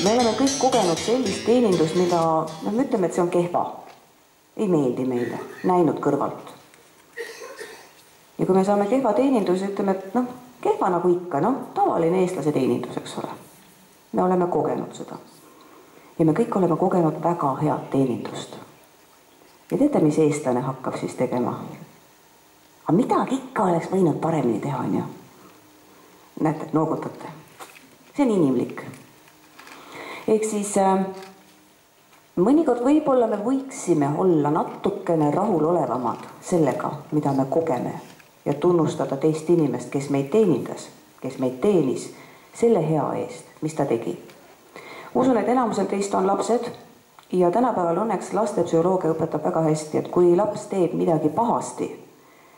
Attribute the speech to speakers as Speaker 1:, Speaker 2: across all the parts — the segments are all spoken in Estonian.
Speaker 1: me oleme kõik kogenud sellist teenindust, mida me ütleme, et see on kehva. Ei meeldi meile, näinud kõrvalt. Ja kui me saame kehva teenindus, ütleme, et kehva nagu ikka, tavaline eestlase teenindus, eks ole. Me oleme kogenud seda. Ja me kõik oleme kogenud väga head teenindust. Ja teate, mis eestlane hakkab siis tegema? Aga midagi ikka oleks võinud paremini teha, on ju? Näete, noogutate. See on inimlik. Ehk siis mõnikord võib-olla me võiksime olla natukene rahulolevamad sellega, mida me kogeme ja tunnustada teist inimest, kes meid teenindas, kes meid teenis selle hea eest, mis ta tegi. Usun, et enamusel teist on lapsed ja tänapäeval õnneks lastepsühholoogia õpetab väga hästi, et kui laps teeb midagi pahasti,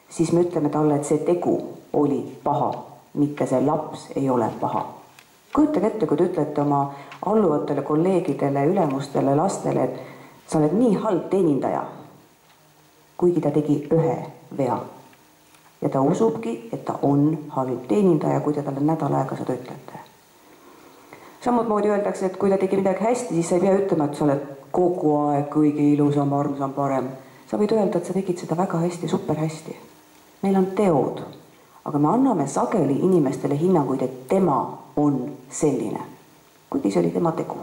Speaker 1: siis me ütleme talle, et see tegu oli paha, mitte see laps ei ole paha. Kujutage ette, kui te ütlete oma alluvatele kolleegidele, ülemustele, lastele, et sa oled nii halb teenindaja, kuigi ta tegi ühe vea. Ja ta usubki, et ta on halb teenindaja, kui te talle nädal aega seda ütlete. Samut moodi öeldakse, et kui ta tegi midagi hästi, siis sa ei pea ütlema, et sa oled kogu aeg kõige ilusam, armsam, parem. Sa võid öelda, et sa tegid seda väga hästi, super hästi. Meil on teod, aga me anname sageli inimestele hinnanguid, et tema on selline, kuigi see oli tema tegu.